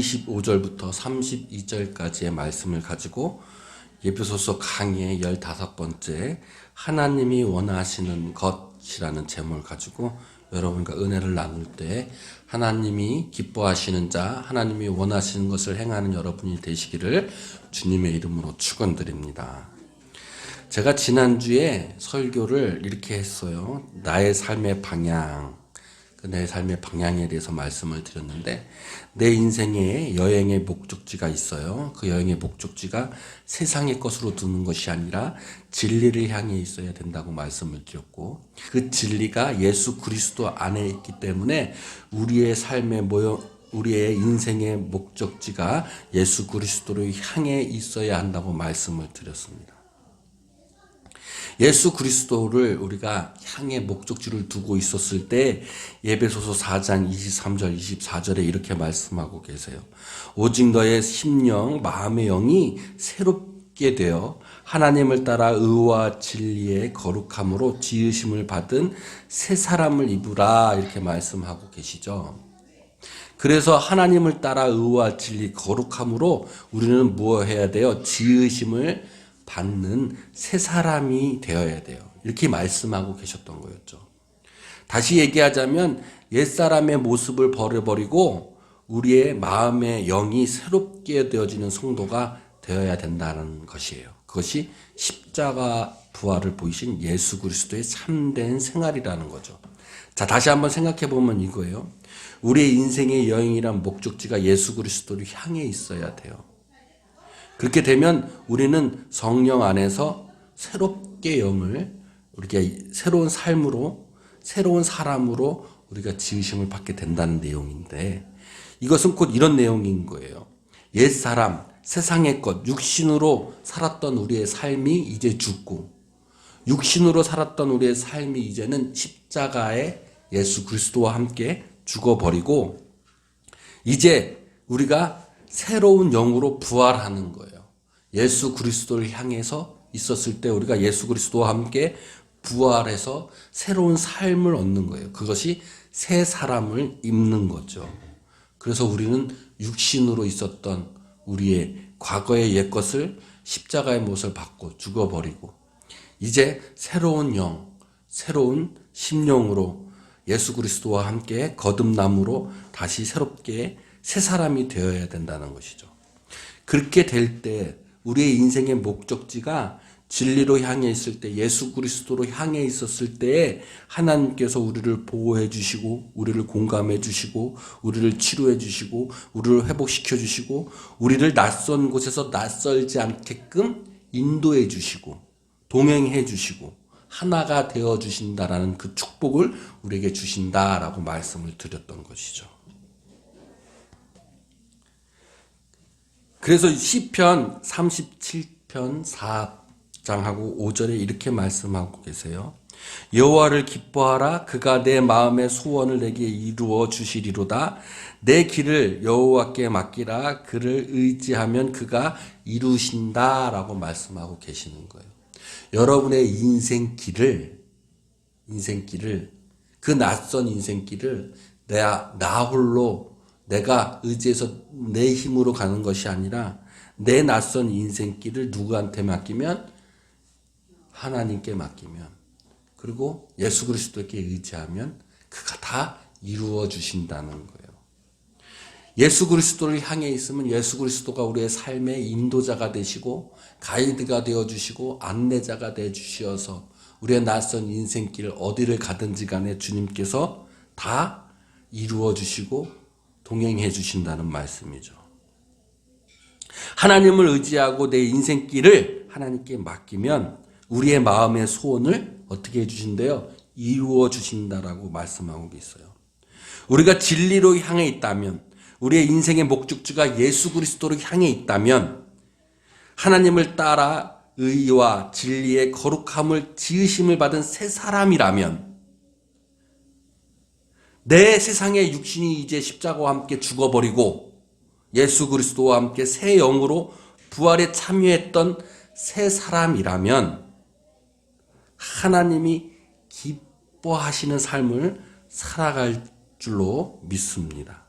25절부터 32절까지의 말씀을 가지고 에베소서 강의의 15번째 하나님이 원하시는 것이라는 제목을 가지고 여러분과 은혜를 나눌 때 하나님이 기뻐하시는 자, 하나님이 원하시는 것을 행하는 여러분이 되시기를 주님의 이름으로 축원드립니다. 제가 지난주에 설교를 이렇게 했어요. 나의 삶의 방향, 내 삶의 방향에 대해서 말씀을 드렸는데, 내 인생에 여행의 목적지가 있어요. 그 여행의 목적지가 세상의 것으로 두는 것이 아니라 진리를 향해 있어야 된다고 말씀을 드렸고, 그 진리가 예수 그리스도 안에 있기 때문에 우리의 우리의 인생의 목적지가 예수 그리스도를 향해 있어야 한다고 말씀을 드렸습니다. 예수 그리스도를 우리가 향해 목적지를 두고 있었을 때 에베소서 4장 23절 24절에 이렇게 말씀하고 계세요. 오직 너의 심령 마음의 영이 새롭게 되어 하나님을 따라 의와 진리의 거룩함으로 지으심을 받은 새 사람을 입으라, 이렇게 말씀하고 계시죠. 그래서 하나님을 따라 의와 진리 거룩함으로 우리는 무엇 해야 돼요? 지으심을 받는 새 사람이 되어야 돼요. 이렇게 말씀하고 계셨던 거였죠. 다시 얘기하자면 옛사람의 모습을 버려버리고 우리의 마음의 영이 새롭게 되어지는 성도가 되어야 된다는 것이에요. 그것이 십자가 부활을 보이신 예수 그리스도의 참된 생활이라는 거죠. 자, 다시 한번 생각해 보면 이거예요. 우리의 인생의 여행이란 목적지가 예수 그리스도를 향해 있어야 돼요. 그렇게 되면 우리는 성령 안에서 새롭게 우리가 새로운 삶으로, 새로운 사람으로 우리가 지으심을 받게 된다는 내용인데, 이것은 곧 이런 내용인 거예요. 옛사람, 세상의 것, 육신으로 살았던 우리의 삶이 이제 죽고, 육신으로 살았던 우리의 삶이 이제는 십자가에 예수 그리스도와 함께 죽어버리고, 이제 우리가 새로운 영으로 부활하는 거예요. 예수 그리스도를 향해서 있었을 때 우리가 예수 그리스도와 함께 부활해서 새로운 삶을 얻는 거예요. 그것이 새 사람을 입는 거죠. 그래서 우리는 육신으로 있었던 우리의 과거의 옛것을 십자가의 못을 받고 죽어버리고, 이제 새로운 영, 새로운 심령으로 예수 그리스도와 함께 거듭남으로 다시 새롭게 새 사람이 되어야 된다는 것이죠. 그렇게 될 때 우리의 인생의 목적지가 진리로 향해 있을 때, 예수 그리스도로 향해 있었을 때에 하나님께서 우리를 보호해 주시고, 우리를 공감해 주시고, 우리를 치료해 주시고, 우리를 회복시켜 주시고, 우리를 낯선 곳에서 낯설지 않게끔 인도해 주시고, 동행해 주시고, 하나가 되어 주신다라는 그 축복을 우리에게 주신다라고 말씀을 드렸던 것이죠. 그래서 시편 37편 4장하고 5절에 이렇게 말씀하고 계세요. 여호와를 기뻐하라. 그가 내 마음의 소원을 내게 이루어 주시리로다. 내 길을 여호와께 맡기라. 그를 의지하면 그가 이루신다라고 말씀하고 계시는 거예요. 여러분의 인생길을, 그 낯선 인생길을 나 홀로 내가 의지해서 내 힘으로 가는 것이 아니라 내 낯선 인생길을 누구한테 맡기면? 하나님께 맡기면, 그리고 예수 그리스도께 의지하면 그가 다 이루어 주신다는 거예요. 예수 그리스도를 향해 있으면 예수 그리스도가 우리의 삶의 인도자가 되시고 가이드가 되어주시고 안내자가 되어주셔서 우리의 낯선 인생길 어디를 가든지 간에 주님께서 다 이루어 주시고 동행해 주신다는 말씀이죠. 하나님을 의지하고 내 인생길을 하나님께 맡기면 우리의 마음의 소원을 어떻게 해주신대요? 이루어 주신다라고 말씀하고 있어요. 우리가 진리로 향해 있다면, 우리의 인생의 목적지가 예수 그리스도로 향해 있다면, 하나님을 따라 의와 진리의 거룩함을 지으심을 받은 새 사람이라면, 내 세상의 육신이 이제 십자가와 함께 죽어버리고 예수 그리스도와 함께 새 영으로 부활에 참여했던 새 사람이라면 하나님이 기뻐하시는 삶을 살아갈 줄로 믿습니다.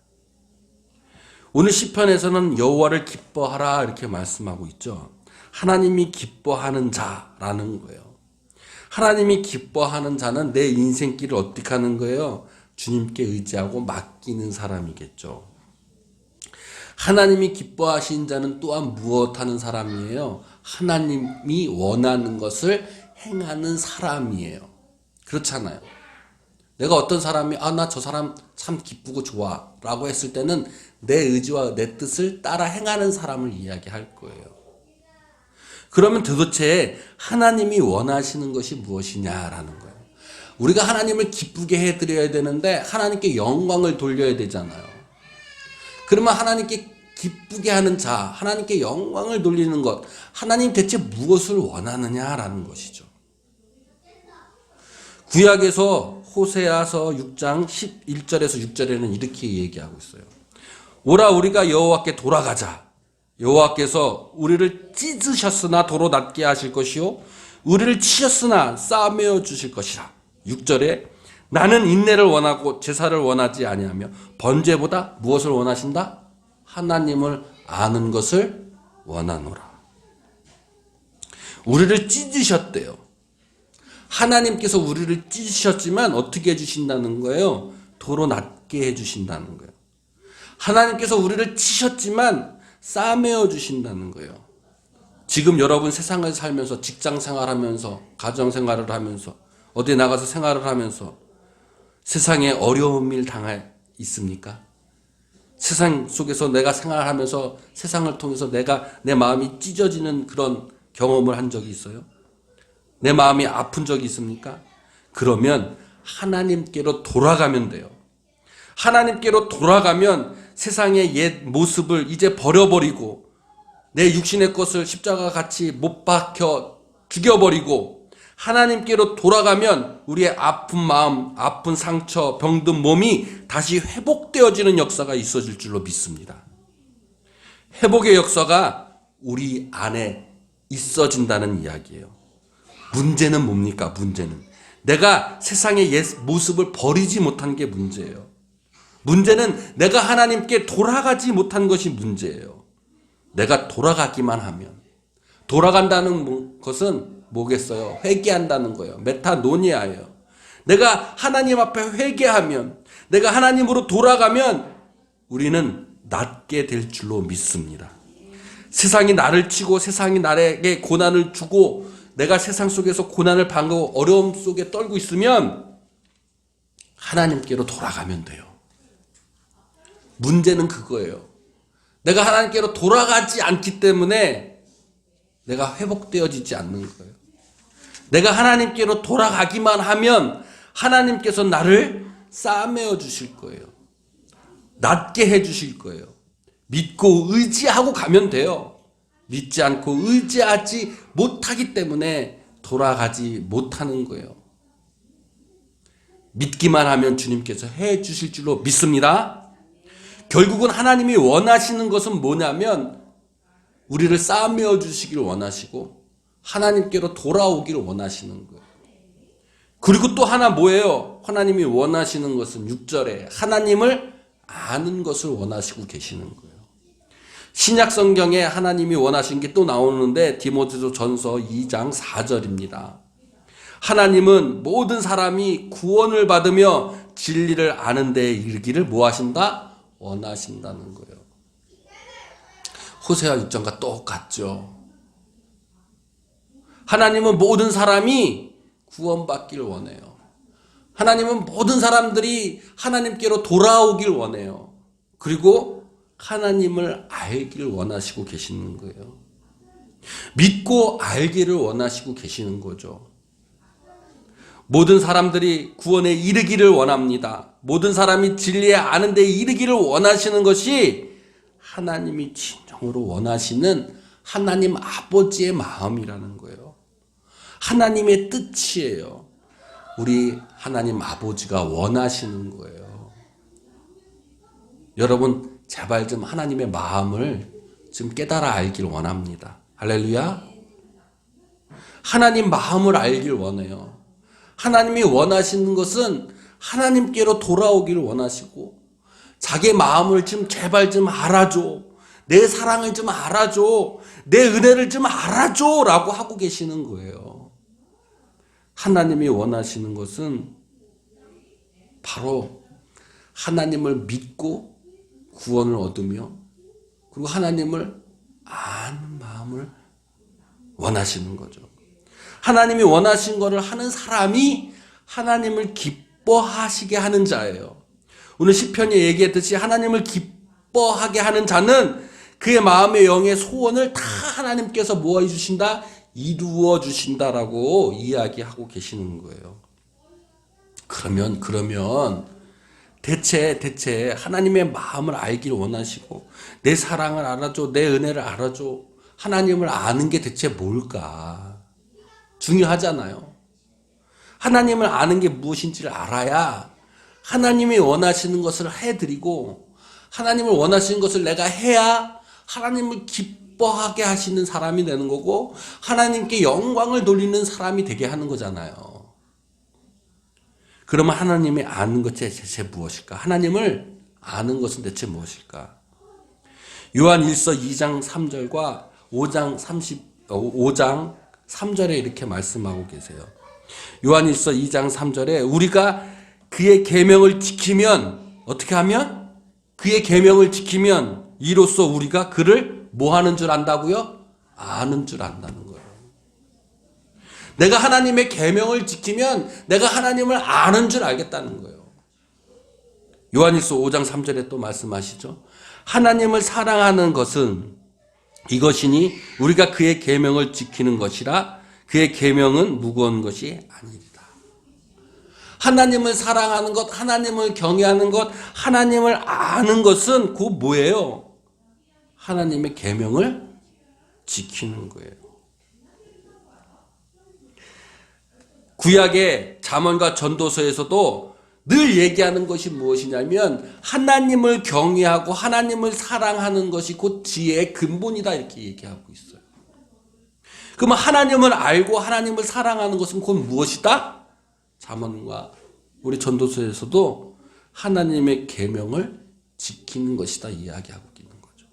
오늘 시편에서는 여호와를 기뻐하라 이렇게 말씀하고 있죠. 하나님이 기뻐하는 자라는 거예요. 하나님이 기뻐하는 자는 내 인생길을 어떻게 하는 거예요? 주님께 의지하고 맡기는 사람이겠죠. 하나님이 기뻐하신 자는 또한 무엇하는 사람이에요? 하나님이 원하는 것을 행하는 사람이에요. 그렇잖아요. 내가 어떤 사람이 나 저 사람 참 기쁘고 좋아 라고 했을 때는 내 의지와 내 뜻을 따라 행하는 사람을 이야기할 거예요. 그러면 도대체 하나님이 원하시는 것이 무엇이냐라는 거예요. 우리가 하나님을 기쁘게 해드려야 되는데 하나님께 영광을 돌려야 되잖아요. 그러면 하나님께 기쁘게 하는 자, 하나님께 영광을 돌리는 것, 하나님 대체 무엇을 원하느냐라는 것이죠. 구약에서 호세아서 6장 11절에서 6절에는 이렇게 얘기하고 있어요. 오라 우리가 여호와께 돌아가자. 여호와께서 우리를 찢으셨으나 도로 낫게 하실 것이요 우리를 치셨으나 싸매어 주실 것이라. 6절에 나는 인내를 원하고 제사를 원하지 아니하며 번제보다 무엇을 원하신다? 하나님을 아는 것을 원하노라. 우리를 찢으셨대요. 하나님께서 우리를 찢으셨지만 어떻게 해주신다는 거예요? 도로 낫게 해주신다는 거예요. 하나님께서 우리를 치셨지만 싸매어 주신다는 거예요. 지금 여러분 세상을 살면서 직장 생활하면서 가정 생활을 하면서 어디 나가서 생활을 하면서 세상에 어려운 일 당해 있습니까? 세상 속에서 내가 생활하면서 세상을 통해서 내 마음이 찢어지는 그런 경험을 한 적이 있어요? 내 마음이 아픈 적이 있습니까? 그러면 하나님께로 돌아가면 돼요. 하나님께로 돌아가면 세상의 옛 모습을 이제 버려버리고 내 육신의 것을 십자가 같이 못 박혀 죽여버리고 하나님께로 돌아가면 우리의 아픈 마음, 아픈 상처, 병든 몸이 다시 회복되어지는 역사가 있어질 줄로 믿습니다. 회복의 역사가 우리 안에 있어진다는 이야기예요. 문제는 뭡니까? 문제는 내가 세상의 옛 모습을 버리지 못한 게 문제예요. 문제는 내가 하나님께 돌아가지 못한 것이 문제예요. 내가 돌아가기만 하면, 돌아간다는 것은 뭐겠어요? 회개한다는 거예요. 메타노니아예요. 내가 하나님 앞에 회개하면, 내가 하나님으로 돌아가면 우리는 낫게 될 줄로 믿습니다. 세상이 나를 치고 세상이 나에게 고난을 주고 내가 세상 속에서 고난을 당하고 어려움 속에 떨고 있으면 하나님께로 돌아가면 돼요. 문제는 그거예요. 내가 하나님께로 돌아가지 않기 때문에 내가 회복되어지지 않는 거예요. 내가 하나님께로 돌아가기만 하면 하나님께서 나를 싸매어 주실 거예요. 낫게 해 주실 거예요. 믿고 의지하고 가면 돼요. 믿지 않고 의지하지 못하기 때문에 돌아가지 못하는 거예요. 믿기만 하면 주님께서 해 주실 줄로 믿습니다. 결국은 하나님이 원하시는 것은 뭐냐면 우리를 싸매어 주시기를 원하시고 하나님께로 돌아오기를 원하시는 거예요. 그리고 또 하나 뭐예요? 하나님이 원하시는 것은 6절에 하나님을 아는 것을 원하시고 계시는 거예요. 신약 성경에 하나님이 원하신 게 또 나오는데 디모데전서 2장 4절입니다. 하나님은 모든 사람이 구원을 받으며 진리를 아는 데에 이르기를 뭐 하신다? 원하신다는 거예요. 호세아 6장과 똑같죠. 하나님은 모든 사람이 구원받기를 원해요. 하나님은 모든 사람들이 하나님께로 돌아오길 원해요. 그리고 하나님을 알기를 원하시고 계시는 거예요. 믿고 알기를 원하시고 계시는 거죠. 모든 사람들이 구원에 이르기를 원합니다. 모든 사람이 진리에 아는 데 이르기를 원하시는 것이 하나님이 진정으로 원하시는 하나님 아버지의 마음이라는 거예요. 하나님의 뜻이에요. 우리 하나님 아버지가 원하시는 거예요. 여러분 제발 좀 하나님의 마음을 좀 깨달아 알길 원합니다. 할렐루야. 하나님 마음을 알길 원해요. 하나님이 원하시는 것은 하나님께로 돌아오기를 원하시고 자기 마음을 좀 제발 좀 알아줘. 내 사랑을 좀 알아줘. 내 은혜를 좀 알아줘. 라고 하고 계시는 거예요. 하나님이 원하시는 것은 바로 하나님을 믿고 구원을 얻으며 그리고 하나님을 아는 마음을 원하시는 거죠. 하나님이 원하신 것을 하는 사람이 하나님을 기뻐하시게 하는 자예요. 오늘 시편이 얘기했듯이 하나님을 기뻐하게 하는 자는 그의 마음의 영의 소원을 다 하나님께서 뭐 해주신다? 이루어 주신다라고 이야기하고 계시는 거예요. 그러면 대체 하나님의 마음을 알기를 원하시고 내 사랑을 알아줘, 내 은혜를 알아줘, 하나님을 아는 게 대체 뭘까? 중요하잖아요. 하나님을 아는 게 무엇인지를 알아야 하나님이 원하시는 것을 해드리고 하나님을 원하시는 것을 내가 해야 하나님을 기뻐하게 하시는 사람이 되는 거고 하나님께 영광을 돌리는 사람이 되게 하는 거잖아요. 그러면 하나님이 아는 것이 대체 무엇일까? 하나님을 아는 것은 대체 무엇일까? 요한 1서 2장 3절과 5장 3절에 이렇게 말씀하고 계세요. 요한 1서 2장 3절에 우리가 그의 계명을 지키면 어떻게 하면? 그의 계명을 지키면 이로써 우리가 그를 뭐 하는 줄 안다고요? 아는 줄 안다는 거예요. 내가 하나님의 계명을 지키면 내가 하나님을 아는 줄 알겠다는 거예요. 요한일서 5장 3절에 또 말씀하시죠. 하나님을 사랑하는 것은 이것이니 우리가 그의 계명을 지키는 것이라 그의 계명은 무거운 것이 아니리라. 하나님을 사랑하는 것, 하나님을 경외하는 것, 하나님을 아는 것은 그 뭐예요? 하나님의 계명을 지키는 거예요. 구약의 잠언과 전도서에서도 늘 얘기하는 것이 무엇이냐면 하나님을 경외하고 하나님을 사랑하는 것이 곧 지혜의 근본이다 이렇게 얘기하고 있어요. 그러면 하나님을 알고 하나님을 사랑하는 것은 곧 무엇이다? 잠언과 우리 전도서에서도 하나님의 계명을 지키는 것이다 이야기하고 있는 거죠.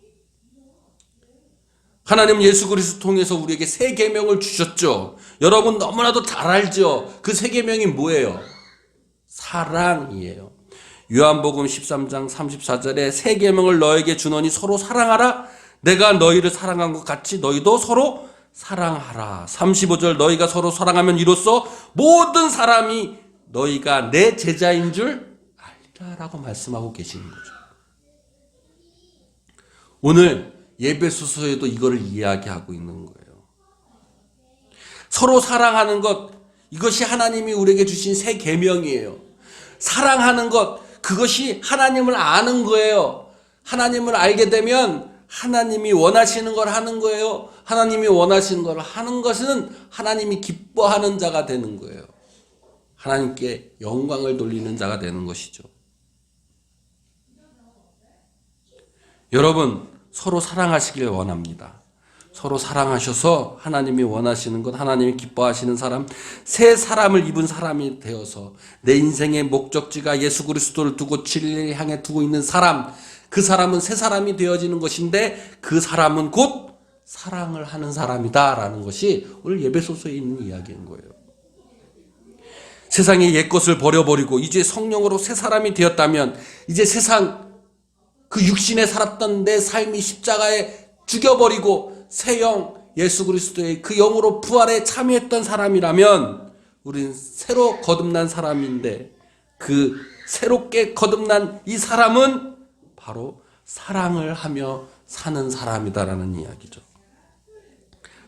하나님 예수 그리스도 통해서 우리에게 새 계명을 주셨죠. 여러분 너무나도 잘 알죠. 그 새 계명이 뭐예요? 사랑이에요. 요한복음 13장 34절에 새 계명을 너에게 주노니 서로 사랑하라. 내가 너희를 사랑한 것 같이 너희도 서로 사랑하라. 35절 너희가 서로 사랑하면 이로써 모든 사람이 너희가 내 제자인 줄 알리라라고 말씀하고 계시는 거죠. 오늘 예배소서에도 이거를 이야기하고 있는 거예요. 서로 사랑하는 것, 이것이 하나님이 우리에게 주신 새 계명이에요. 사랑하는 것, 그것이 하나님을 아는 거예요. 하나님을 알게 되면 하나님이 원하시는 걸 하는 거예요. 하나님이 원하시는 걸 하는 것은 하나님이 기뻐하는 자가 되는 거예요. 하나님께 영광을 돌리는 자가 되는 것이죠. 여러분 서로 사랑하시길 원합니다. 서로 사랑하셔서 하나님이 원하시는 것, 하나님이 기뻐하시는 사람, 새 사람을 입은 사람이 되어서 내 인생의 목적지가 예수 그리스도를 두고 진리를 향해 두고 있는 사람, 그 사람은 새 사람이 되어지는 것인데 그 사람은 곧 사랑을 하는 사람이다라는 것이 오늘 예배소서에 있는 이야기인 거예요. 세상의 옛것을 버려버리고 이제 성령으로 새 사람이 되었다면 이제 세상 그 육신에 살았던 내 삶이 십자가에 죽여버리고 새 영 예수 그리스도의 그 영으로 부활에 참여했던 사람이라면 우리는 새로 거듭난 사람인데 그 새롭게 거듭난 이 사람은 바로 사랑을 하며 사는 사람이다라는 이야기죠.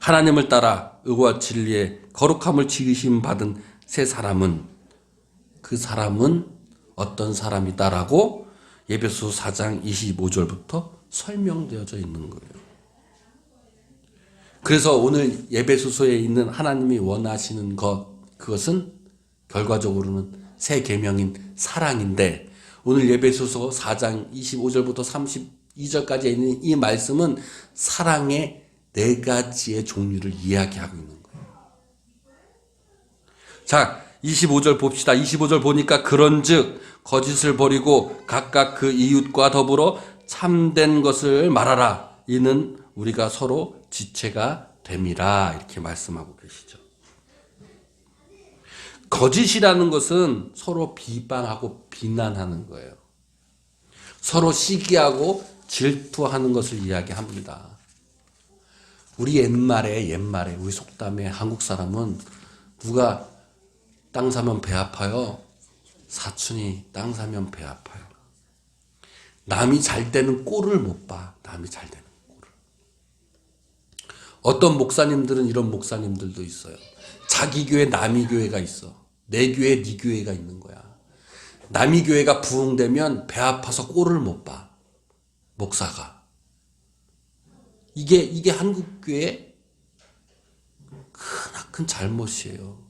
하나님을 따라 의와 진리의 거룩함을 지으심 받은 새 사람은 그 사람은 어떤 사람이다라고 에베소 4장 25절부터 설명되어져 있는 거예요. 그래서 오늘 에베소서에 있는 하나님이 원하시는 것, 그것은 결과적으로는 새 계명인 사랑인데 오늘 에베소서 4장 25절부터 32절까지 있는 이 말씀은 사랑의 네 가지의 종류를 이야기하고 있는 거예요. 자, 25절 봅시다. 25절 보니까 그런즉 거짓을 버리고 각각 그 이웃과 더불어 참된 것을 말하라. 이는 우리가 서로 지체가 됨이라. 이렇게 말씀하고 계시죠. 거짓이라는 것은 서로 비방하고 비난하는 거예요. 서로 시기하고 질투하는 것을 이야기합니다. 우리 옛말에 우리 속담에 한국 사람은 누가 땅 사면 배 아파요. 사촌이 땅 사면 배 아파요. 남이 잘 되는 꼴을 못 봐. 남이 잘 되는 꼴을. 어떤 목사님들은 이런 목사님들도 있어요. 자기 교회 남이 교회가 있어. 내 교회 네 교회가 있는 거야. 남이 교회가 부흥되면 배 아파서 꼴을 못 봐. 목사가. 이게 한국 교회의 크나큰 잘못이에요.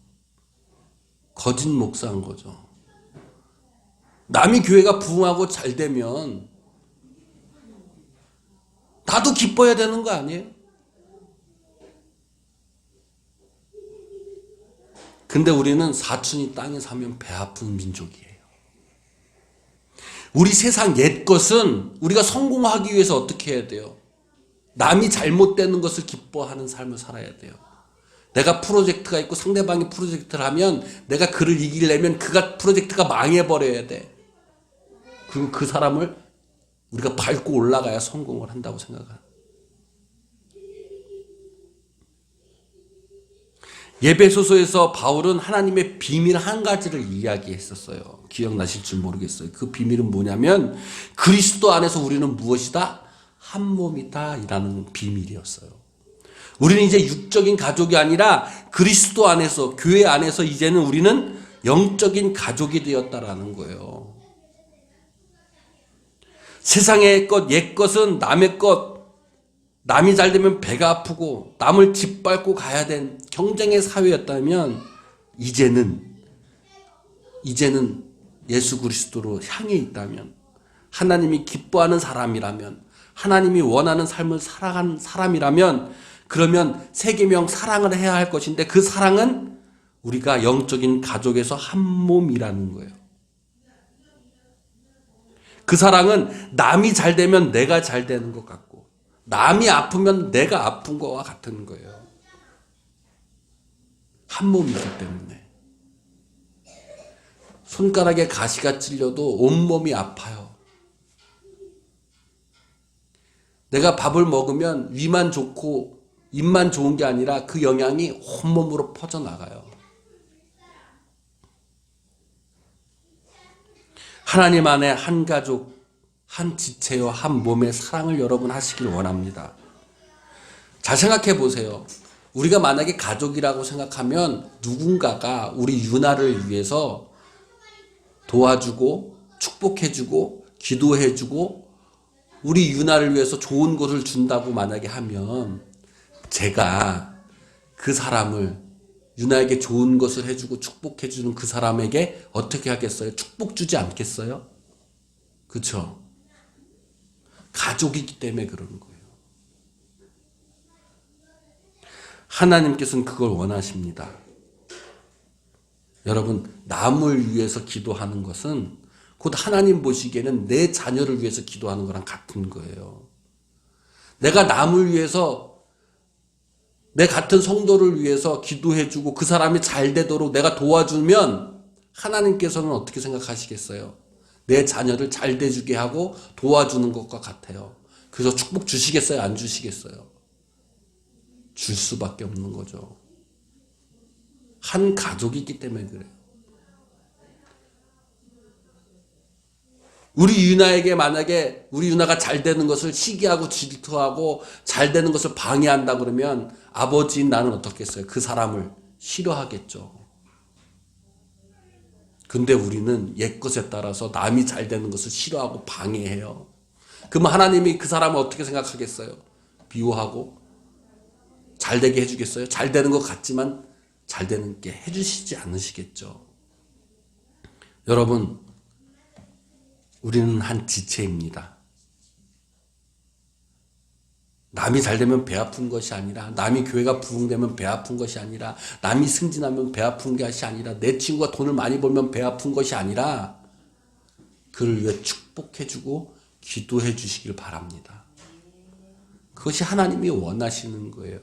거짓 목사인 거죠. 남이 교회가 부흥하고 잘 되면 나도 기뻐야 되는 거 아니에요? 근데 우리는 사촌이 땅에 사면 배 아픈 민족이에요. 우리 세상 옛 것은 우리가 성공하기 위해서 어떻게 해야 돼요? 남이 잘못되는 것을 기뻐하는 삶을 살아야 돼요. 내가 프로젝트가 있고 상대방이 프로젝트를 하면 내가 그를 이기려면 프로젝트가 망해버려야 돼. 그리고 그 사람을 우리가 밟고 올라가야 성공을 한다고 생각해요. 예배소서에서 바울은 하나님의 비밀 한 가지를 이야기했었어요. 기억나실 줄 모르겠어요. 그 비밀은 뭐냐면 그리스도 안에서 우리는 무엇이다? 한 몸이다 이라는 비밀이었어요. 우리는 이제 육적인 가족이 아니라 그리스도 안에서 교회 안에서 이제는 우리는 영적인 가족이 되었다라는 거예요. 세상의 것, 옛 것은 남의 것, 남이 잘 되면 배가 아프고 남을 짓밟고 가야 된 경쟁의 사회였다면 이제는 예수 그리스도로 향해 있다면 하나님이 기뻐하는 사람이라면 하나님이 원하는 삶을 살아간 사람이라면 그러면 세계명 사랑을 해야 할 것인데 그 사랑은 우리가 영적인 가족에서 한 몸이라는 거예요. 그 사랑은 남이 잘 되면 내가 잘 되는 것 같고 남이 아프면 내가 아픈 거와 같은 거예요. 한 몸이기 때문에. 손가락에 가시가 찔려도 온몸이 아파요. 내가 밥을 먹으면 위만 좋고 입만 좋은 게 아니라 그 영향이 온몸으로 퍼져나가요. 하나님 안에 한 가족, 한 지체요, 한 몸의 사랑을 여러분 하시길 원합니다. 잘 생각해 보세요. 우리가 만약에 가족이라고 생각하면 누군가가 우리 유나를 위해서 도와주고 축복해주고 기도해주고 우리 유나를 위해서 좋은 것을 준다고 만약에 하면 제가 그 사람을 유나에게 좋은 것을 해주고 축복해주는 그 사람에게 어떻게 하겠어요? 축복 주지 않겠어요? 그렇죠? 가족이기 때문에 그러는 거예요. 하나님께서는 그걸 원하십니다. 여러분, 남을 위해서 기도하는 것은 곧 하나님 보시기에는 내 자녀를 위해서 기도하는 거랑 같은 거예요. 내가 남을 위해서 내 같은 성도를 위해서 기도해주고 그 사람이 잘 되도록 내가 도와주면 하나님께서는 어떻게 생각하시겠어요? 내 자녀를 잘 돼주게 하고 도와주는 것과 같아요. 그래서 축복 주시겠어요? 안 주시겠어요? 줄 수밖에 없는 거죠. 한 가족이기 때문에 그래요. 우리 유나에게 만약에 우리 유나가 잘 되는 것을 시기하고 질투하고 잘 되는 것을 방해한다 그러면 아버지인 나는 어떻겠어요? 그 사람을 싫어하겠죠. 근데 우리는 옛것에 따라서 남이 잘 되는 것을 싫어하고 방해해요. 그럼 하나님이 그 사람을 어떻게 생각하겠어요? 미워하고 잘 되게 해주겠어요? 잘 되는 것 같지만 잘 되는 게 해주시지 않으시겠죠. 여러분, 우리는 한 지체입니다. 남이 잘 되면 배 아픈 것이 아니라, 남이 교회가 부흥되면 배 아픈 것이 아니라, 남이 승진하면 배 아픈 것이 아니라, 내 친구가 돈을 많이 벌면 배 아픈 것이 아니라, 그를 위해 축복해주고 기도해 주시길 바랍니다. 그것이 하나님이 원하시는 거예요.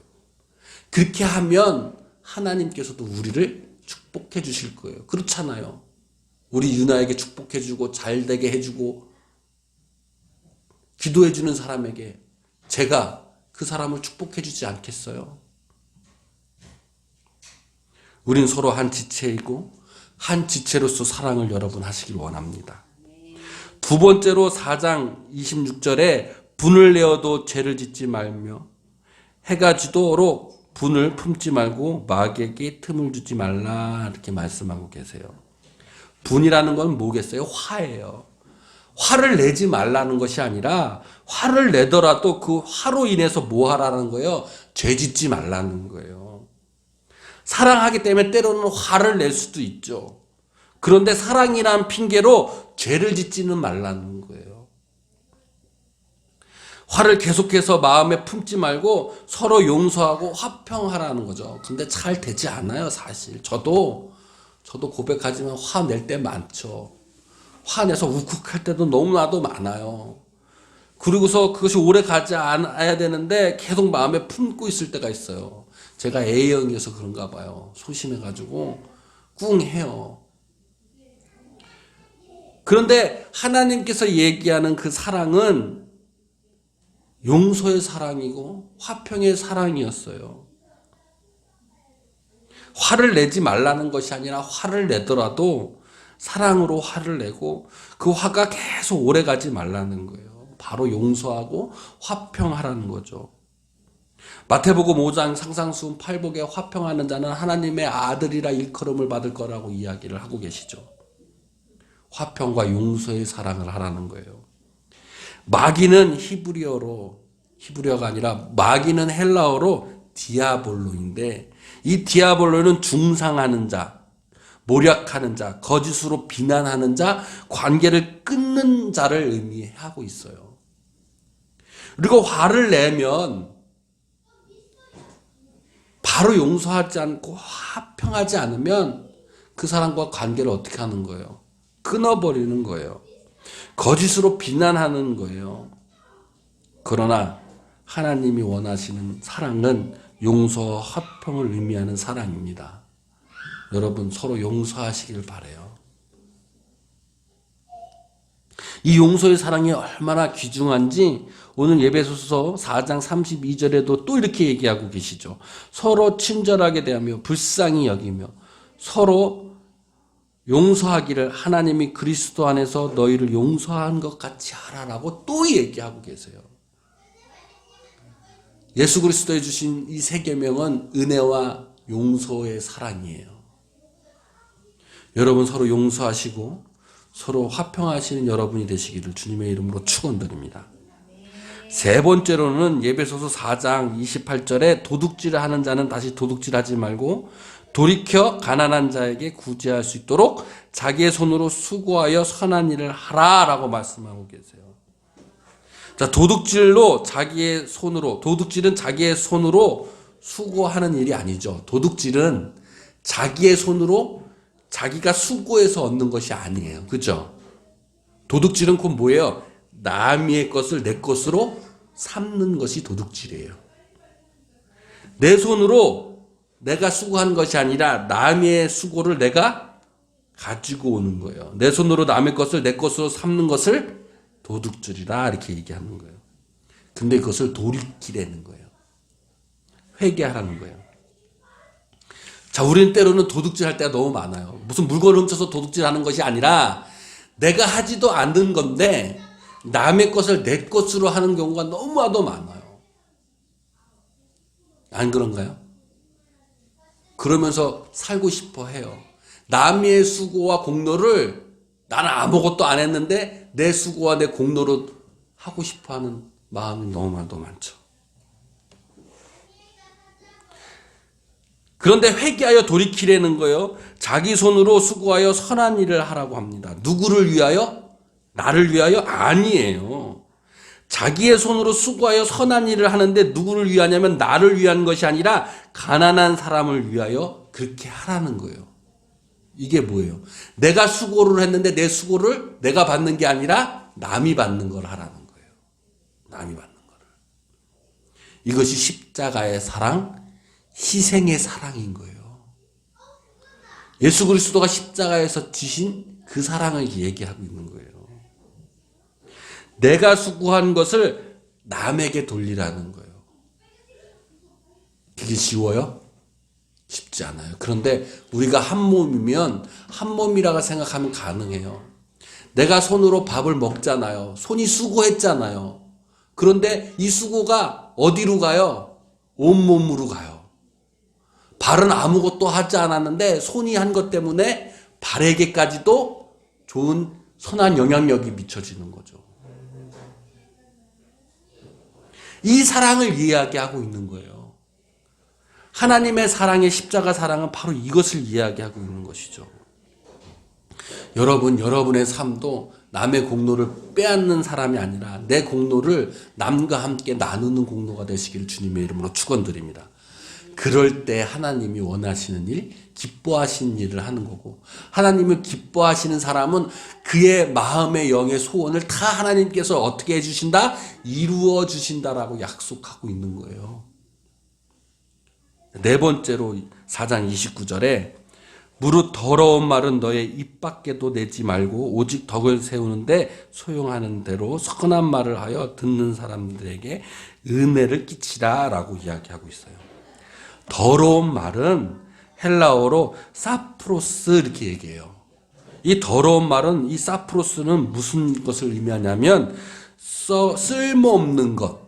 그렇게 하면 하나님께서도 우리를 축복해 주실 거예요. 그렇잖아요. 우리 유나에게 축복해 주고 잘 되게 해주고 기도해 주는 사람에게 제가 그 사람을 축복해 주지 않겠어요? 우린 서로 한 지체이고 한 지체로서 사랑을 여러분 하시길 원합니다. 두 번째로 4장 26절에 분을 내어도 죄를 짓지 말며 해가 지도록 분을 품지 말고 마귀에게 틈을 주지 말라 이렇게 말씀하고 계세요. 분이라는 건 뭐겠어요? 화예요. 화를 내지 말라는 것이 아니라 화를 내더라도 그 화로 인해서 뭐 하라는 거예요? 죄 짓지 말라는 거예요. 사랑하기 때문에 때로는 화를 낼 수도 있죠. 그런데 사랑이라는 핑계로 죄를 짓지는 말라는 거예요. 화를 계속해서 마음에 품지 말고 서로 용서하고 화평하라는 거죠. 근데 잘 되지 않아요, 사실. 저도 고백하지만 화 낼 때 많죠. 화내서 욱욱할 때도 너무나도 많아요. 그리고서 그것이 오래 가지 않아야 되는데 계속 마음에 품고 있을 때가 있어요. 제가 A형이어서 그런가 봐요. 소심해가지고 꿍해요. 그런데 하나님께서 얘기하는 그 사랑은 용서의 사랑이고 화평의 사랑이었어요. 화를 내지 말라는 것이 아니라 화를 내더라도 사랑으로 화를 내고 그 화가 계속 오래 가지 말라는 거예요. 바로 용서하고 화평하라는 거죠. 마태복음 5장 상상수훈 8복에 화평하는 자는 하나님의 아들이라 일컬음을 받을 거라고 이야기를 하고 계시죠. 화평과 용서의 사랑을 하라는 거예요. 마귀는 히브리어가 아니라 마귀는 헬라어로 디아볼로인데 이 디아볼로는 중상하는 자, 모략하는 자, 거짓으로 비난하는 자, 관계를 끊는 자를 의미하고 있어요. 그리고 화를 내면 바로 용서하지 않고 화평하지 않으면 그 사람과 관계를 어떻게 하는 거예요? 끊어버리는 거예요. 거짓으로 비난하는 거예요. 그러나 하나님이 원하시는 사랑은 용서와 화평을 의미하는 사랑입니다. 여러분 서로 용서하시길 바라요. 이 용서의 사랑이 얼마나 귀중한지 오늘 예배소서 4장 32절에도 또 이렇게 얘기하고 계시죠. 서로 친절하게 대하며 불쌍히 여기며 서로 용서하기를 하나님이 그리스도 안에서 너희를 용서한 것 같이 하라라고 또 얘기하고 계세요. 예수 그리스도에 주신 이 세 계명은 은혜와 용서의 사랑이에요. 여러분 서로 용서하시고 서로 화평하시는 여러분이 되시기를 주님의 이름으로 축원드립니다. 세 번째로는 예배소서 4장 28절에 도둑질을 하는 자는 다시 도둑질하지 말고 돌이켜 가난한 자에게 구제할 수 있도록 자기의 손으로 수고하여 선한 일을 하라라고 말씀하고 계세요. 자, 도둑질은 자기의 손으로 수고하는 일이 아니죠. 도둑질은 자기의 손으로 자기가 수고해서 얻는 것이 아니에요. 그죠? 도둑질은 곧 뭐예요? 남의 것을 내 것으로 삼는 것이 도둑질이에요. 내 손으로 내가 수고하는 것이 아니라 남의 수고를 내가 가지고 오는 거예요. 내 손으로 남의 것을 내 것으로 삼는 것을 도둑질이라 이렇게 얘기하는 거예요. 근데 그것을 돌이키라는 거예요. 회개하라는 거예요. 자, 우리는 때로는 도둑질할 때가 너무 많아요. 무슨 물건을 훔쳐서 도둑질하는 것이 아니라 내가 하지도 않는 건데 남의 것을 내 것으로 하는 경우가 너무나도 많아요. 안 그런가요? 그러면서 살고 싶어 해요. 남의 수고와 공로를 나는 아무것도 안 했는데 내 수고와 내 공로로 하고 싶어 하는 마음이 너무나도 많죠. 그런데 회개하여 돌이키라는 거예요. 자기 손으로 수고하여 선한 일을 하라고 합니다. 누구를 위하여? 나를 위하여? 아니에요. 자기의 손으로 수고하여 선한 일을 하는데 누구를 위하냐면 나를 위한 것이 아니라 가난한 사람을 위하여 그렇게 하라는 거예요. 이게 뭐예요? 내가 수고를 했는데 내 수고를 내가 받는 게 아니라 남이 받는 걸 하라는 거예요. 남이 받는 거를. 이것이 십자가의 사랑, 희생의 사랑인 거예요. 예수 그리스도가 십자가에서 지신 그 사랑을 얘기하고 있는 거예요. 내가 수고한 것을 남에게 돌리라는 거예요. 그게 쉬워요? 쉽지 않아요. 그런데 우리가 한 몸이면 한 몸이라고 생각하면 가능해요. 내가 손으로 밥을 먹잖아요. 손이 수고했잖아요. 그런데 이 수고가 어디로 가요? 온몸으로 가요. 발은 아무것도 하지 않았는데 손이 한 것 때문에 발에게까지도 좋은 선한 영향력이 미쳐지는 거죠. 이 사랑을 이야기하고 있는 거예요. 하나님의 사랑의 십자가 사랑은 바로 이것을 이야기하고 있는 것이죠. 여러분의 삶도 남의 공로를 빼앗는 사람이 아니라 내 공로를 남과 함께 나누는 공로가 되시기를 주님의 이름으로 축원드립니다. 그럴 때 하나님이 원하시는 일, 기뻐하시는 일을 하는 거고, 하나님을 기뻐하시는 사람은 그의 마음의 영의 소원을 다 하나님께서 어떻게 해주신다? 이루어 주신다라고 약속하고 있는 거예요. 네 번째로 4장 29절에 무릇 더러운 말은 너의 입 밖에도 내지 말고 오직 덕을 세우는데 소용하는 대로 선한 말을 하여 듣는 사람들에게 은혜를 끼치라 라고 이야기하고 있어요. 더러운 말은 헬라어로 사프로스 이렇게 얘기해요. 이 더러운 말은 이 사프로스는 무슨 것을 의미하냐면 쓸모없는 것,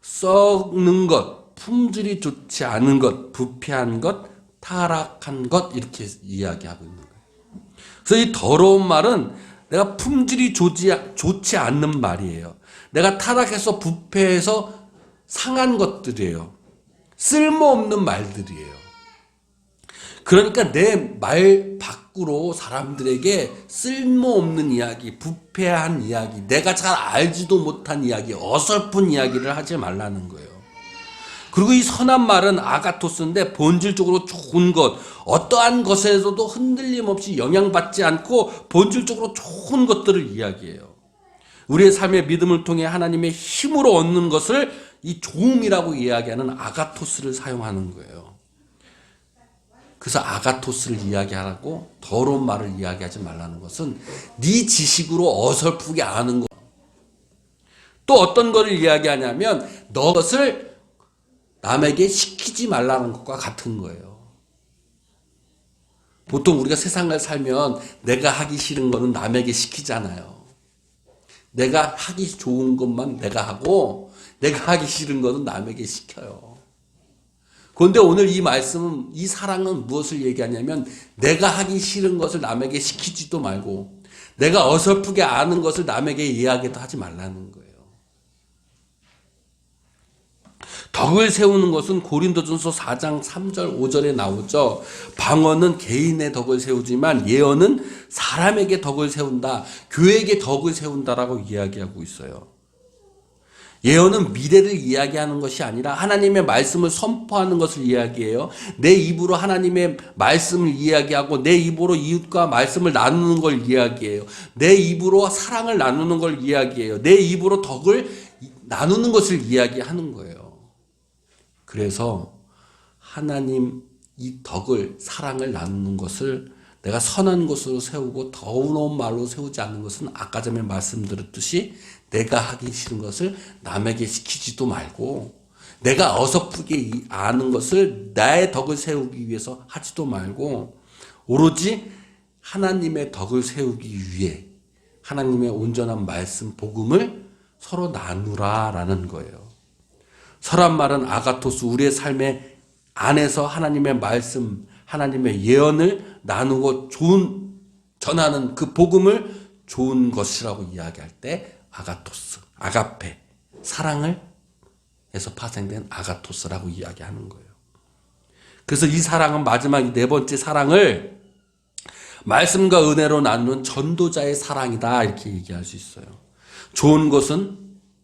썩는 것, 품질이 좋지 않은 것, 부패한 것, 타락한 것 이렇게 이야기하고 있는 거예요. 그래서 이 더러운 말은 내가 품질이 좋지 않는 말이에요. 내가 타락해서 부패해서 상한 것들이에요. 쓸모없는 말들이에요. 그러니까 내 말 밖으로 사람들에게 쓸모없는 이야기, 부패한 이야기, 내가 잘 알지도 못한 이야기, 어설픈 이야기를 하지 말라는 거예요. 그리고 이 선한 말은 아가토스인데 본질적으로 좋은 것, 어떠한 것에서도 흔들림 없이 영향받지 않고 본질적으로 좋은 것들을 이야기해요. 우리의 삶의 믿음을 통해 하나님의 힘으로 얻는 것을 이 좋음이라고 이야기하는 아가토스를 사용하는 거예요. 그래서 아가토스를 이야기하라고 더러운 말을 이야기하지 말라는 것은 네 지식으로 어설프게 아는 것. 또 어떤 것을 이야기하냐면 너 것을 남에게 시키지 말라는 것과 같은 거예요. 보통 우리가 세상을 살면 내가 하기 싫은 거는 남에게 시키잖아요. 내가 하기 좋은 것만 내가 하고 내가 하기 싫은 것은 남에게 시켜요. 그런데 오늘 이 말씀은, 이 사랑은 무엇을 얘기하냐면 내가 하기 싫은 것을 남에게 시키지도 말고 내가 어설프게 아는 것을 남에게 이야기도 하지 말라는 거예요. 덕을 세우는 것은 고린도전서 4장 3절 5절에 나오죠. 방언은 개인의 덕을 세우지만 예언은 사람에게 덕을 세운다. 교회에게 덕을 세운다라고 이야기하고 있어요. 예언은 미래를 이야기하는 것이 아니라 하나님의 말씀을 선포하는 것을 이야기해요. 내 입으로 하나님의 말씀을 이야기하고 내 입으로 이웃과 말씀을 나누는 걸 이야기해요. 내 입으로 사랑을 나누는 걸 이야기해요. 내 입으로 덕을 나누는 것을 이야기하는 거예요. 그래서 하나님 이 덕을, 사랑을 나누는 것을 내가 선한 것으로 세우고 더러운 말로 세우지 않는 것은 아까 전에 말씀드렸듯이 내가 하기 싫은 것을 남에게 시키지도 말고 내가 어설프게 아는 것을 나의 덕을 세우기 위해서 하지도 말고 오로지 하나님의 덕을 세우기 위해 하나님의 온전한 말씀, 복음을 서로 나누라라는 거예요. 선한 말은 아가토스, 우리의 삶의 안에서 하나님의 말씀, 하나님의 예언을 나누고 전하는 그 복음을 좋은 것이라고 이야기할 때 아가토스, 아가페, 사랑을 해서 파생된 아가토스라고 이야기하는 거예요. 그래서 이 사랑은 마지막 네 번째 사랑을 말씀과 은혜로 나누는 전도자의 사랑이다 이렇게 얘기할 수 있어요. 좋은 것은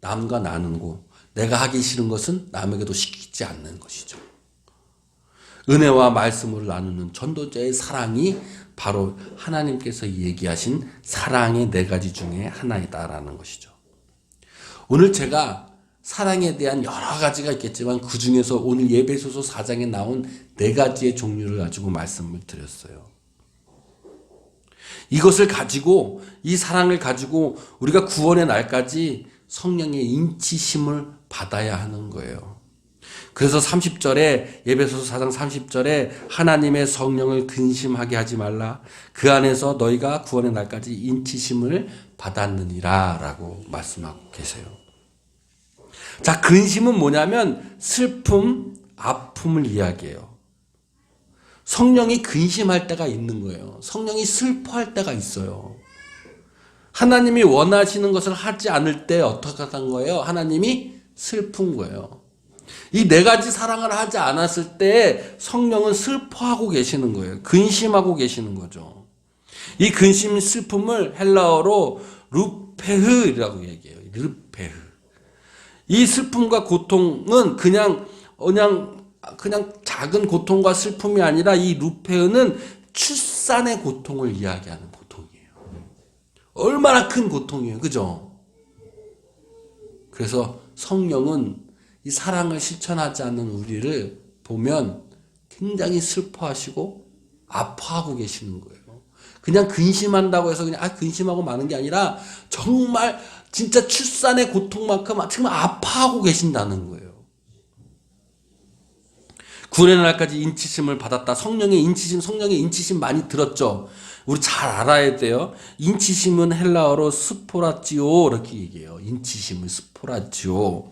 남과 나누고 내가 하기 싫은 것은 남에게도 시키지 않는 것이죠. 은혜와 말씀을 나누는 전도자의 사랑이 바로 하나님께서 얘기하신 사랑의 4가지 중에 하나이다라는 것이죠. 오늘 제가 사랑에 대한 여러 가지가 있겠지만 그 중에서 오늘 에베소서 4장에 나온 4가지의 종류를 가지고 말씀을 드렸어요. 이것을 가지고, 이 사랑을 가지고 우리가 구원의 날까지 성령의 인치심을 받아야 하는 거예요. 그래서 30절에 에베소서 4장 30절에 하나님의 성령을 근심하게 하지 말라. 그 안에서 너희가 구원의 날까지 인치심을 받았느니라 라고 말씀하고 계세요. 자, 근심은 뭐냐면 슬픔, 아픔을 이야기해요. 성령이 근심할 때가 있는 거예요. 성령이 슬퍼할 때가 있어요. 하나님이 원하시는 것을 하지 않을 때 어떻게 한 거예요? 하나님이 슬픈 거예요. 이 4가지 사랑을 하지 않았을 때 성령은 슬퍼하고 계시는 거예요. 근심하고 계시는 거죠. 이 근심 슬픔을 헬라어로 르페흐라고 얘기해요. 르페흐. 이 슬픔과 고통은 그냥 작은 고통과 슬픔이 아니라 이 르페흐는 출산의 고통을 이야기하는 고통이에요. 얼마나 큰 고통이에요. 그죠? 그래서 성령은 이 사랑을 실천하지 않는 우리를 보면 굉장히 슬퍼하시고 아파하고 계시는 거예요. 그냥 근심한다고 해서 그냥 근심하고 마는 게 아니라 정말 진짜 출산의 고통만큼 지금 아파하고 계신다는 거예요. 구원의 날까지 인치심을 받았다. 성령의 인치심 많이 들었죠? 우리 잘 알아야 돼요. 인치심은 헬라어로 스포라지오 이렇게 얘기해요. 인치심을 스포라지오.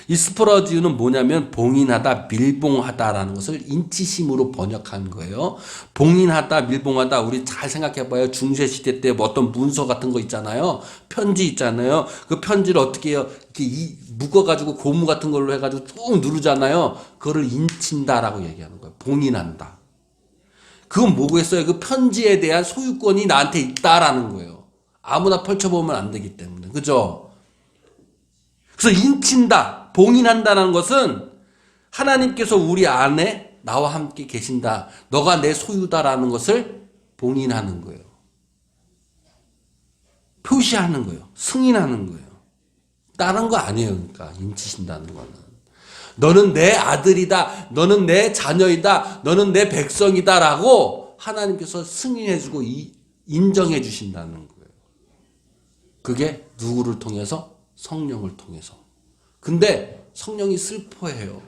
이 스포라지오는 뭐냐면 봉인하다, 밀봉하다라는 것을 인치심으로 번역한 거예요. 봉인하다, 밀봉하다. 우리 잘 생각해봐요. 중세시대 때 뭐 어떤 문서 같은 거 있잖아요. 편지 있잖아요. 그 편지를 어떻게 해요? 이렇게 묶어가지고 고무 같은 걸로 해가지고 쭉 누르잖아요. 그거를 인친다라고 얘기하는 거예요. 봉인한다. 그건 뭐겠어요? 그 편지에 대한 소유권이 나한테 있다라는 거예요. 아무나 펼쳐보면 안 되기 때문에. 그죠? 그래서 인친다, 봉인한다는 것은 하나님께서 우리 안에 나와 함께 계신다. 너가 내 소유다라는 것을 봉인하는 거예요. 표시하는 거예요. 승인하는 거예요. 다른 거 아니에요. 그러니까 인치신다는 거는. 너는 내 아들이다. 너는 내 자녀이다. 너는 내 백성이다라고 하나님께서 승인해주고 인정해 주신다는 거예요. 그게 누구를 통해서? 성령을 통해서. 근데 성령이 슬퍼해요.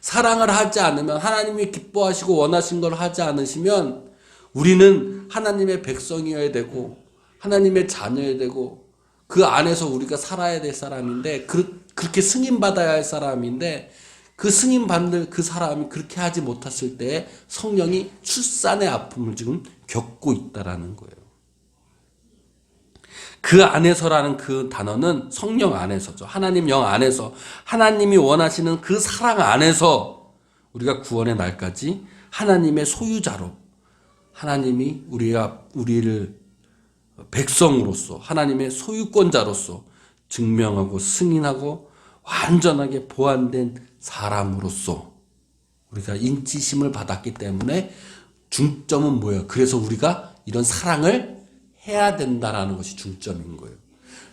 사랑을 하지 않으면, 하나님이 기뻐하시고 원하신 걸 하지 않으시면 우리는 하나님의 백성이어야 되고 하나님의 자녀여야 되고 그 안에서 우리가 살아야 될 사람인데, 그렇게 승인받아야 할 사람인데, 그 승인받는 그 사람이 그렇게 하지 못했을 때 성령이 출산의 아픔을 지금 겪고 있다라는 거예요. 그 안에서라는 그 단어는 성령 안에서죠. 하나님 영 안에서, 하나님이 원하시는 그 사랑 안에서 우리가 구원의 날까지 하나님의 소유자로, 하나님이 우리를 백성으로서, 하나님의 소유권자로서 증명하고 승인하고 완전하게 보완된 사람으로서 우리가 인치심을 받았기 때문에 중점은 뭐예요? 그래서 우리가 이런 사랑을 해야 된다라는 것이 중점인 거예요.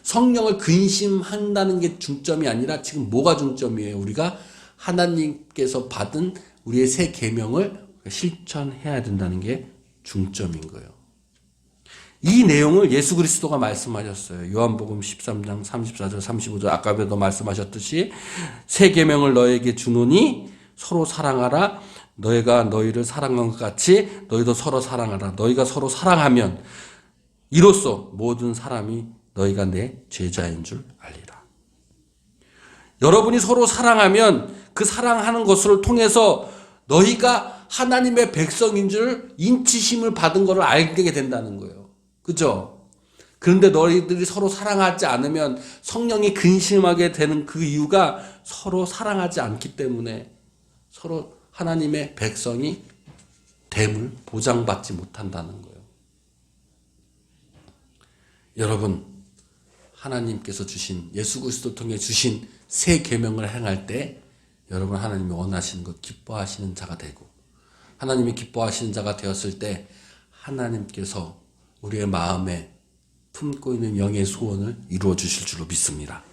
성령을 근심한다는 게 중점이 아니라 지금 뭐가 중점이에요? 우리가 하나님께서 받은 우리의 새 계명을 실천해야 된다는 게 중점인 거예요. 이 내용을 예수 그리스도가 말씀하셨어요. 요한복음 13장 34절 35절 아까도 말씀하셨듯이 새 계명을 너에게 주노니 서로 사랑하라. 너희가 너희를 사랑한 것 같이 너희도 서로 사랑하라. 너희가 서로 사랑하면 이로써 모든 사람이 너희가 내 제자인 줄 알리라. 여러분이 서로 사랑하면 그 사랑하는 것을 통해서 너희가 하나님의 백성인 줄 인치심을 받은 것을 알게 된다는 거예요. 그죠? 그런데 너희들이 서로 사랑하지 않으면 성령이 근심하게 되는 그 이유가 서로 사랑하지 않기 때문에 서로 하나님의 백성이 됨을 보장받지 못한다는 거예요. 여러분, 하나님께서 주신 예수 그리스도 통해 주신 새 계명을 행할 때 여러분 하나님이 원하시는 것 기뻐하시는 자가 되고 하나님이 기뻐하시는 자가 되었을 때 하나님께서 우리의 마음에 품고 있는 영의 소원을 이루어 주실 줄로 믿습니다.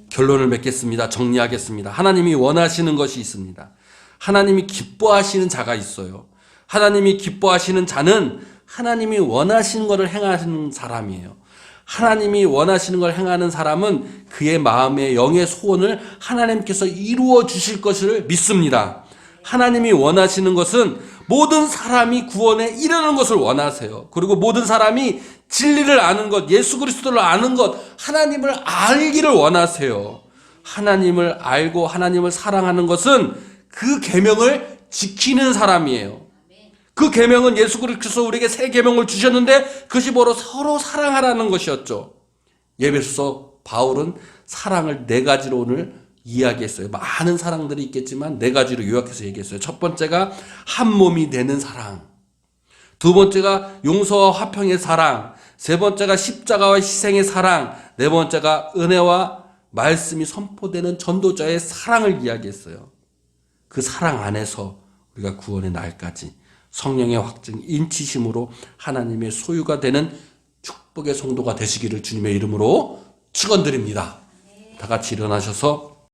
결론을 맺겠습니다. 정리하겠습니다. 하나님이 원하시는 것이 있습니다. 하나님이 기뻐하시는 자가 있어요. 하나님이 기뻐하시는 자는 하나님이 원하시는 것을 행하는 사람이에요. 하나님이 원하시는 걸 행하는 사람은 그의 마음의 영의 소원을 하나님께서 이루어 주실 것을 믿습니다. 하나님이 원하시는 것은 모든 사람이 구원에 이르는 것을 원하세요. 그리고 모든 사람이 진리를 아는 것, 예수 그리스도를 아는 것, 하나님을 알기를 원하세요. 하나님을 알고 하나님을 사랑하는 것은 그 계명을 지키는 사람이에요. 그 계명은 예수 그리스도께서 우리에게 새 계명을 주셨는데 그것이 바로 서로 사랑하라는 것이었죠. 에베소서 바울은 사랑을 네 가지로 오늘 이야기했어요. 많은 사랑들이 있겠지만 네 가지로 요약해서 얘기했어요. 첫 번째가 한 몸이 되는 사랑, 두 번째가 용서와 화평의 사랑, 세 번째가 십자가와 희생의 사랑, 네 번째가 은혜와 말씀이 선포되는 전도자의 사랑을 이야기했어요. 그 사랑 안에서 우리가 구원의 날까지 성령의 확증, 인치심으로 하나님의 소유가 되는 축복의 성도가 되시기를 주님의 이름으로 축원드립니다. 다 같이 일어나셔서